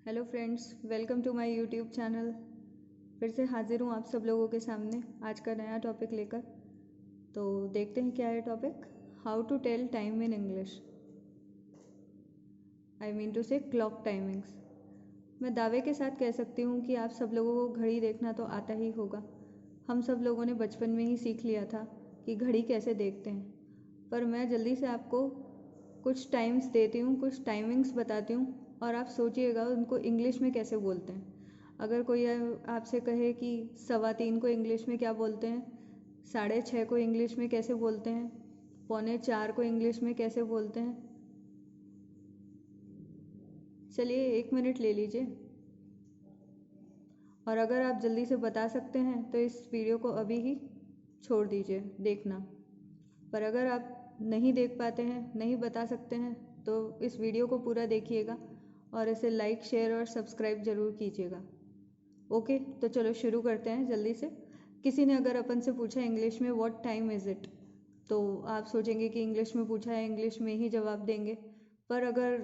Hello friends, welcome to my YouTube channel. फिर से हाजिर हूँ आप सब लोगों के सामने आज का नया टॉपिक लेकर। तो देखते हैं क्या है topic. How to tell time in English, I mean two o'clock timings. मैं दावे के साथ कह सकती हूँ कि आप सब लोगों को घड़ी देखना तो आता ही होगा। हम सब लोगों ने बचपन में ही सीख लिया था कि घड़ी कैसे देखते हैं। पर मैं जल्दी से आपको कुछ टाइम्स देती हूँ, कुछ टाइमिंग्स बताती हूँ और आप सोचिएगा उनको इंग्लिश में कैसे बोलते हैं। अगर कोई आपसे कहे कि 3:15 को इंग्लिश में क्या बोलते हैं, 6:30 को इंग्लिश में कैसे बोलते हैं, 3:45 को इंग्लिश में कैसे बोलते हैं, चलिए 1 मिनट ले लीजिए। और अगर आप जल्दी से बता सकते हैं तो इस वीडियो को अभी ही छोड़ दीजिए देखना। पर अगर आप नहीं देख पाते हैं, नहीं बता सकते हैं, तो इस वीडियो को पूरा देखिएगा और इसे लाइक, शेयर और सब्सक्राइब ज़रूर कीजिएगा। ओके, तो चलो शुरू करते हैं जल्दी से। किसी ने अगर अपन से पूछा इंग्लिश में व्हाट टाइम इज़ इट, तो आप सोचेंगे कि इंग्लिश में पूछा है, इंग्लिश में ही जवाब देंगे। पर अगर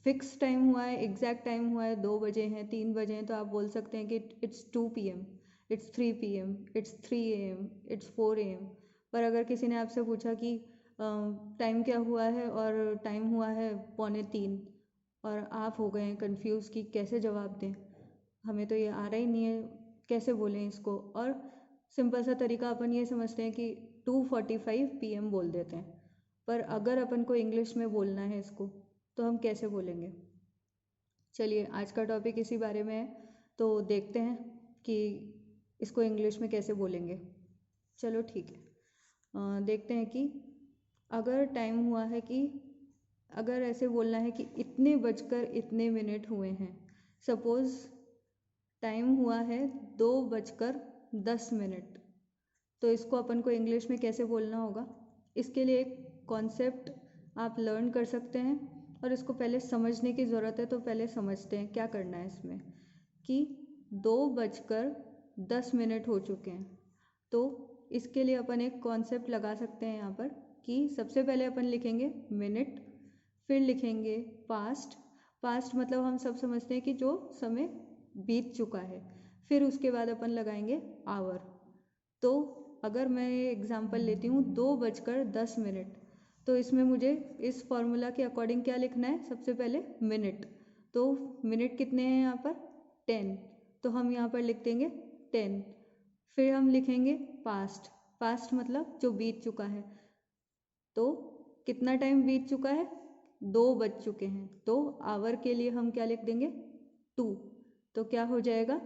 फिक्स टाइम हुआ है, एग्जैक्ट टाइम हुआ है, 2 बजे हैं, 3 बजे हैं, तो आप बोल सकते हैं कि it's 2 PM, it's 3 PM, it's 3 AM, it's 4 AM। पर अगर किसी ने आपसे पूछा कि टाइम क्या हुआ है और टाइम हुआ है 2:45 और आप हो गए हैं कन्फ्यूज़ कि कैसे जवाब दें, हमें तो ये आ रहा ही नहीं है, कैसे बोलें इसको। और सिंपल सा तरीका अपन ये समझते हैं कि 2:45 PM बोल देते हैं। पर अगर अपन को इंग्लिश में बोलना है इसको, तो हम कैसे बोलेंगे। चलिए आज का टॉपिक इसी बारे में है, तो देखते हैं कि इसको इंग्लिश में कैसे बोलेंगे। चलो ठीक है, देखते हैं कि अगर टाइम हुआ है कि अगर ऐसे बोलना है कि इतने बजकर इतने मिनट हुए हैं। सपोज़ टाइम हुआ है 2:10, तो इसको अपन को इंग्लिश में कैसे बोलना होगा। इसके लिए एक कॉन्सेप्ट आप लर्न कर सकते हैं और इसको पहले समझने की ज़रूरत है। तो पहले समझते हैं क्या करना है इसमें कि 2:10 हो चुके हैं। तो इसके लिए अपन एक कॉन्सेप्ट लगा सकते हैं यहाँ पर कि सबसे पहले अपन लिखेंगे मिनट, फिर लिखेंगे पास्ट। पास्ट मतलब हम सब समझते हैं कि जो समय बीत चुका है। फिर उसके बाद अपन लगाएंगे आवर। तो अगर मैं एग्ज़ाम्पल लेती हूँ 2:10, तो इसमें मुझे इस फॉर्मूला के अकॉर्डिंग क्या लिखना है। सबसे पहले मिनट, तो मिनट कितने हैं यहाँ पर 10, तो हम यहाँ पर लिख देंगे 10। फिर हम लिखेंगे पास्ट, पास्ट मतलब जो बीत चुका है। तो कितना टाइम बीत चुका है, 2 बज चुके हैं, तो आवर के लिए हम क्या लिख देंगे 2। तो क्या हो जाएगा,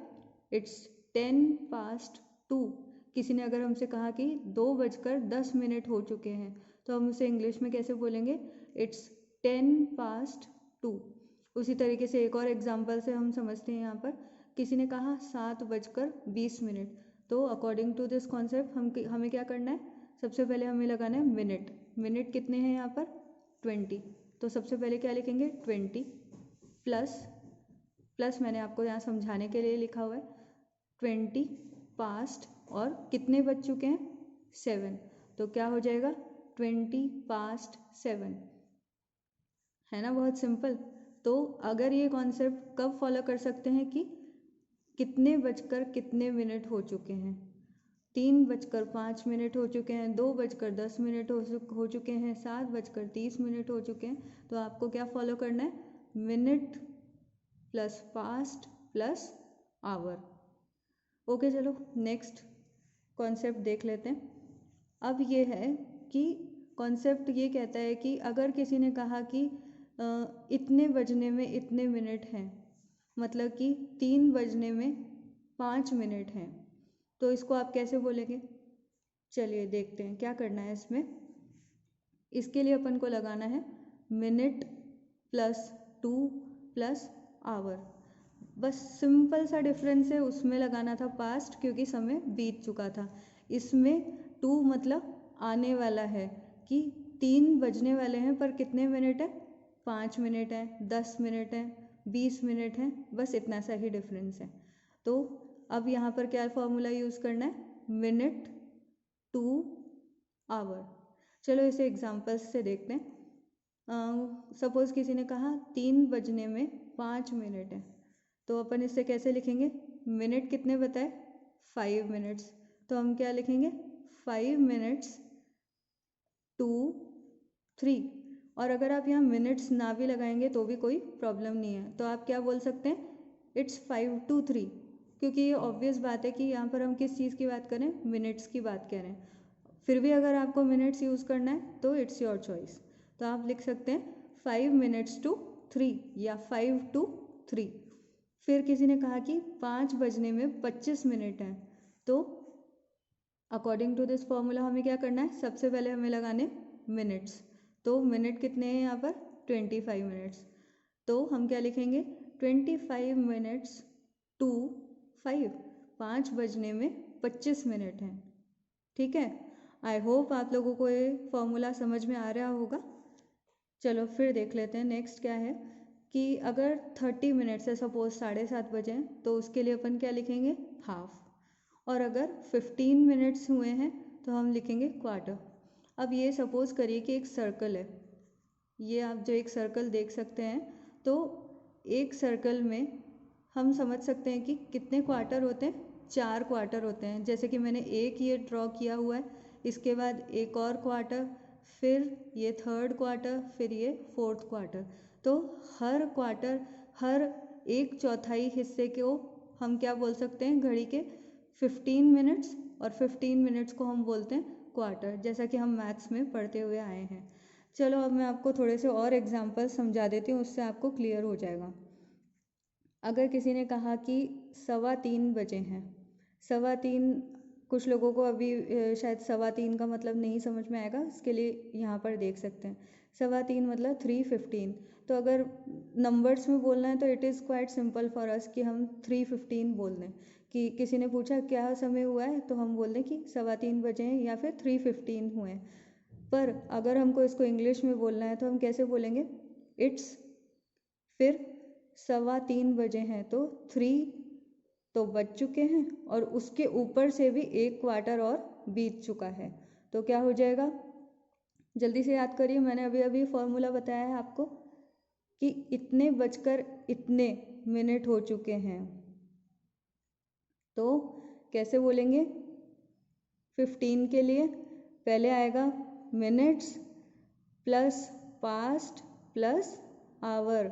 इट्स 2:10। किसी ने अगर हमसे कहा कि 2:10 हो चुके हैं, तो हम उसे इंग्लिश में कैसे बोलेंगे, इट्स 2:10। उसी तरीके से एक और एग्जाम्पल से हम समझते हैं। यहाँ पर किसी ने कहा 7:20, तो अकॉर्डिंग टू दिस कॉन्सेप्ट हमें क्या करना है, सबसे पहले हमें लगाना है मिनट। मिनट कितने हैं यहाँ पर 20, तो सबसे पहले क्या लिखेंगे 20 प्लस, प्लस मैंने आपको यहाँ समझाने के लिए लिखा हुआ है 20 पास्ट, और कितने बज चुके हैं 7, तो क्या हो जाएगा 20:07, है ना, बहुत सिंपल। तो अगर ये कॉन्सेप्ट कब फॉलो कर सकते हैं कि कितने बजकर कितने मिनट हो चुके हैं, 3:05 हो चुके हैं, 2:10 हो चुके हैं, 7:30 हो चुके हैं, तो आपको क्या फॉलो करना है, minute plus past plus our. Okay, चलो नेक्स्ट कॉन्सेप्ट देख लेते हैं। अब ये है कि कॉन्सेप्ट ये कहता है कि अगर किसी ने कहा कि इतने बजने में इतने मिनट हैं, मतलब कि 3 बजने में 5 मिनट हैं, तो इसको आप कैसे बोलेंगे। चलिए देखते हैं क्या करना है इसमें। इसके लिए अपन को लगाना है मिनट प्लस 2 प्लस आवर। बस सिंपल सा डिफरेंस है, उसमें लगाना था पास्ट क्योंकि समय बीत चुका था। इसमें 2 मतलब आने वाला है कि 3 बजने वाले हैं, पर कितने मिनट है, 5 मिनट है, 10 मिनट है, 20 मिनट है, बस इतना सा ही डिफरेंस है। तो अब यहाँ पर क्या फॉर्मूला यूज़ करना है, मिनट टू आवर। चलो इसे एग्जाम्पल्स से देखते हैं। सपोज़ किसी ने कहा 3 बजने में 5 मिनट है, तो अपन इससे कैसे लिखेंगे? मिनट कितने बताए? 5 मिनट्स। तो हम क्या लिखेंगे? 5 मिनट्स टू 3। और अगर आप यहाँ मिनट्स ना भी लगाएंगे तो भी कोई प्रॉब्लम नहीं है, तो आप क्या बोल सकते हैं? इट्स 5 to 3, क्योंकि ये ऑब्वियस बात है कि यहाँ पर हम किस चीज़ की बात करें? मिनट्स की बात करें। फिर भी अगर आपको मिनट्स यूज़ करना है तो इट्स योर चॉइस, तो आप लिख सकते हैं 5 minutes to 3 या 5 to 3। फिर किसी ने कहा कि 5 बजने में 25 मिनट हैं, तो अकॉर्डिंग टू दिस फॉर्मूला हमें क्या करना है? सबसे पहले हमें लगाने मिनट्स। तो मिनट कितने हैं यहाँ पर? 25 मिनट्स। तो हम क्या लिखेंगे? 25 मिनट्स टू 5, 5 बजने में 25 मिनट हैं। ठीक है, आई होप आप लोगों को ये फॉर्मूला समझ में आ रहा होगा। चलो फिर देख लेते हैं नेक्स्ट क्या है कि अगर 30 मिनट्स है, सपोज 7:30 बजे हैं, तो उसके लिए अपन क्या लिखेंगे? हाफ। और अगर 15 मिनट्स हुए हैं तो हम लिखेंगे क्वार्टर। अब ये सपोज़ करिए कि एक सर्कल है, ये आप जो एक सर्कल देख सकते हैं, तो एक सर्कल में हम समझ सकते हैं कि कितने क्वार्टर होते हैं? 4 क्वार्टर होते हैं। जैसे कि मैंने एक ये ड्रॉ किया हुआ है, इसके बाद एक और क्वार्टर, फिर ये 3rd क्वार्टर, फिर ये 4th क्वार्टर। तो हर क्वार्टर, हर एक चौथाई हिस्से को हम क्या बोल सकते हैं? घड़ी के 15 मिनट्स, और 15 मिनट्स को हम बोलते हैं क्वार्टर, जैसा कि हम मैथ्स में पढ़ते हुए आए हैं। चलो अब मैं आपको थोड़े से और एग्जांपल समझा देती हूँ, उससे आपको क्लियर हो जाएगा। अगर किसी ने कहा कि 3:15 बजे हैं, 3:15, कुछ लोगों को अभी शायद 3:15 का मतलब नहीं समझ में आएगा, इसके लिए यहाँ पर देख सकते हैं 3:15 मतलब 3:15। तो अगर नंबर्स में बोलना है तो it is quite simple for us कि हम 3:15 बोल दें। कि किसी ने पूछा क्या समय हुआ है, तो हम बोल दें कि 3:15 बजे हैं या फिर 3:15 हुए हैं। पर अगर हमको इसको इंग्लिश में बोलना है तो हम कैसे बोलेंगे? इट्स, फिर 3:15 बजे हैं, तो 3 तो बज चुके हैं और उसके ऊपर से भी एक क्वार्टर और बीत चुका है। तो क्या हो जाएगा? जल्दी से याद करिए, मैंने अभी अभी फॉर्मूला बताया है आपको कि इतने बजकर इतने मिनट हो चुके हैं। तो कैसे बोलेंगे? 15 के लिए पहले आएगा minutes plus past plus our.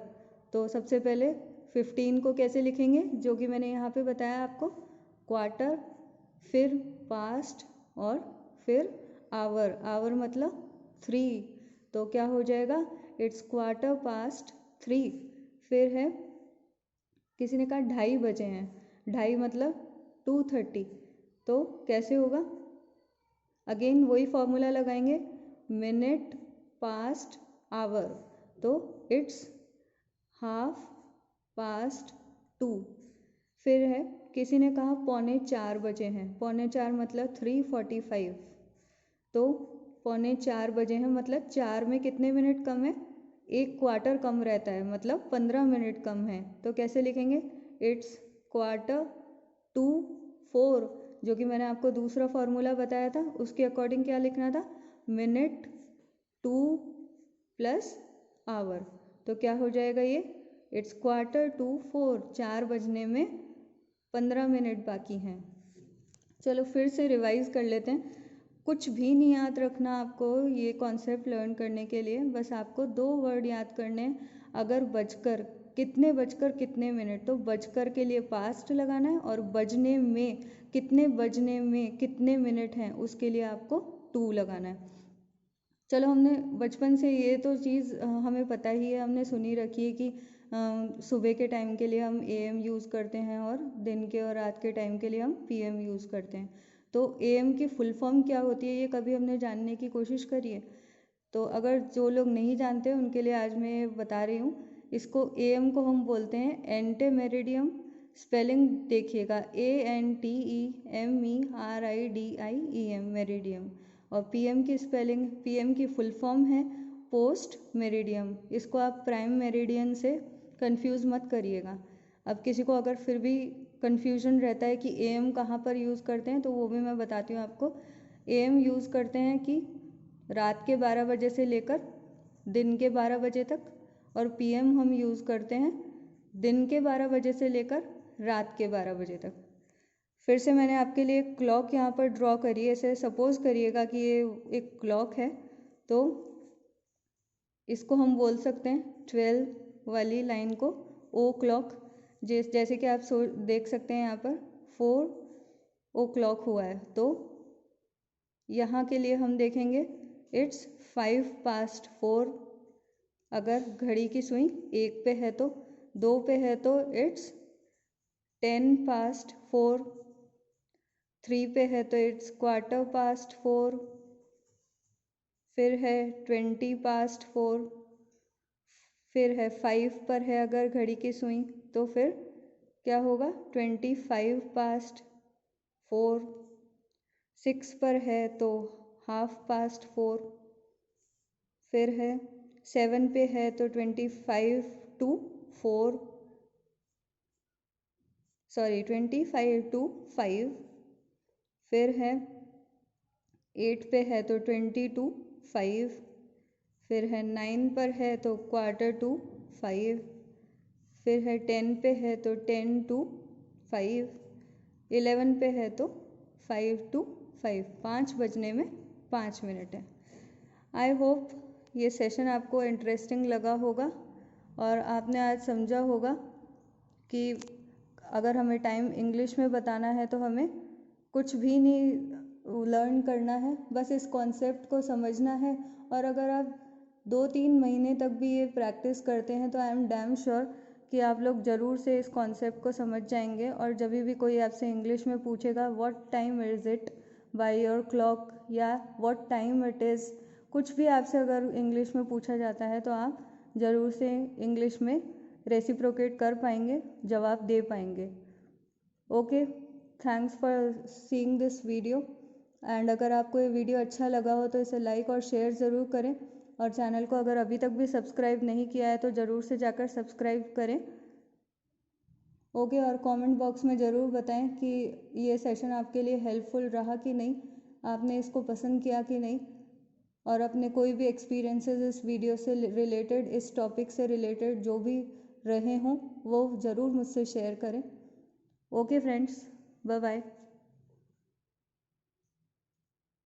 तो सबसे पहले 15 को कैसे लिखेंगे? जो कि मैंने यहाँ पे बताया आपको, क्वार्टर, फिर पास्ट और फिर आवर। आवर मतलब 3, तो क्या हो जाएगा? इट्स 3:15। फिर है किसी ने कहा 2:30 बजे हैं, 2:30 मतलब 2:30, तो कैसे होगा? अगेन वही फॉर्मूला लगाएंगे, मिनट पास्ट आवर, तो इट्स 2:30। फिर है किसी ने कहा 3:45 बजे हैं, 3:45 मतलब 3:45, तो 3:45 बजे हैं मतलब 4 में कितने मिनट कम है? एक क्वार्टर कम रहता है, मतलब 15 मिनट कम है। तो कैसे लिखेंगे? इट्स 4:45, जो कि मैंने आपको दूसरा फॉर्मूला बताया था, उसके अकॉर्डिंग क्या लिखना था? Minute 2 plus our. तो क्या हो जाएगा ये? इट्स 3:45, 4 बजने में 15 मिनट बाकी हैं। चलो फिर से रिवाइज कर लेते हैं। कुछ भी नहीं याद रखना आपको ये कॉन्सेप्ट लर्न करने के लिए, बस आपको 2 वर्ड याद करने हैं। अगर बजकर कितने मिनट, तो बजकर के लिए पास्ट लगाना है, और बजने में कितने मिनट हैं उसके लिए आपको 2 लगाना है। चलो हमने बचपन से ये तो चीज़ हमें पता ही है, हमने सुनी रखी है कि सुबह के टाइम के लिए हम AM यूज़ करते हैं और दिन के और रात के टाइम के लिए हम PM यूज़ करते हैं। तो AM की फुल फॉर्म क्या होती है, ये कभी हमने जानने की कोशिश करी है? तो अगर जो लोग नहीं जानते उनके लिए आज मैं बता रही हूँ। इसको AM को हम बोलते हैं एंटे मेरिडियम। स्पेलिंग देखिएगा, ANTEMERIDIEM, मेरिडियम। और PM की स्पेलिंग, PM की फुल फॉर्म है पोस्ट मेरिडियम। इसको आप प्राइम मेरिडियन से कंफ्यूज मत करिएगा। अब किसी को अगर फिर भी कन्फ्यूजन रहता है कि AM कहाँ पर यूज़ करते हैं, तो वो भी मैं बताती हूँ आपको। AM यूज़ करते हैं कि रात के 12 बजे से लेकर दिन के 12 बजे तक, और PM हम यूज़ करते हैं दिन के 12 बजे से लेकर रात के 12 बजे तक। फिर से मैंने आपके लिए एक क्लॉक यहाँ पर ड्रॉ करी है। ऐसे सपोज़ करिएगा कि ये एक क्लॉक है, तो इसको हम बोल सकते हैं 12 वाली लाइन को ओ क्लॉक। जैसे कि आप देख सकते हैं यहाँ पर 4 o'clock हुआ है, तो यहाँ के लिए हम देखेंगे इट्स 5 past 4। अगर घड़ी की सुई 1 पे है तो, 2 पे है तो इट्स 10 past 4, 3 पे है तो इट्स 4:15, फिर है 20 past 4, फिर है 5 पर है अगर घड़ी की सुई तो फिर क्या होगा 25 past 4, 6 पर है तो 4:30, फिर है 7 पे है तो 25 to 5, फिर है 8 पे है तो 20 to 5, फिर है 9 पर है तो 4:45, फिर है 10 पे है तो 10 to 5, 11 पे है तो 5 to 5, 5 बजने में 5 मिनट है। आई होप ये सेशन आपको इंटरेस्टिंग लगा होगा और आपने आज समझा होगा कि अगर हमें टाइम इंग्लिश में बताना है तो हमें कुछ भी नहीं लर्न करना है, बस इस कॉन्सेप्ट को समझना है। और अगर आप 2-3 महीने तक भी ये प्रैक्टिस करते हैं तो आई एम डैम श्योर कि आप लोग ज़रूर से इस कॉन्सेप्ट को समझ जाएंगे। और जब भी कोई आपसे इंग्लिश में पूछेगा what time is it by your clock या व्हाट टाइम इट इज़, कुछ भी आपसे अगर इंग्लिश में पूछा जाता है तो आप ज़रूर से इंग्लिश में रेसिप्रोकेट कर पाएंगे, जवाब दे पाएंगे। Okay, thanks for seeing this video. And अगर आपको ये वीडियो अच्छा लगा हो तो इसे लाइक और शेयर ज़रूर करें, और चैनल को अगर अभी तक भी सब्सक्राइब नहीं किया है तो ज़रूर से जाकर सब्सक्राइब करें। ओके, और कमेंट बॉक्स में ज़रूर बताएं कि ये सेशन आपके लिए हेल्पफुल रहा कि नहीं, आपने इसको पसंद किया कि नहीं, और अपने कोई भी एक्सपीरियंसेस इस वीडियो से रिलेटेड, इस टॉपिक से रिलेटेड जो भी रहे हों वो ज़रूर मुझसे शेयर करें। Okay friends, bye bye.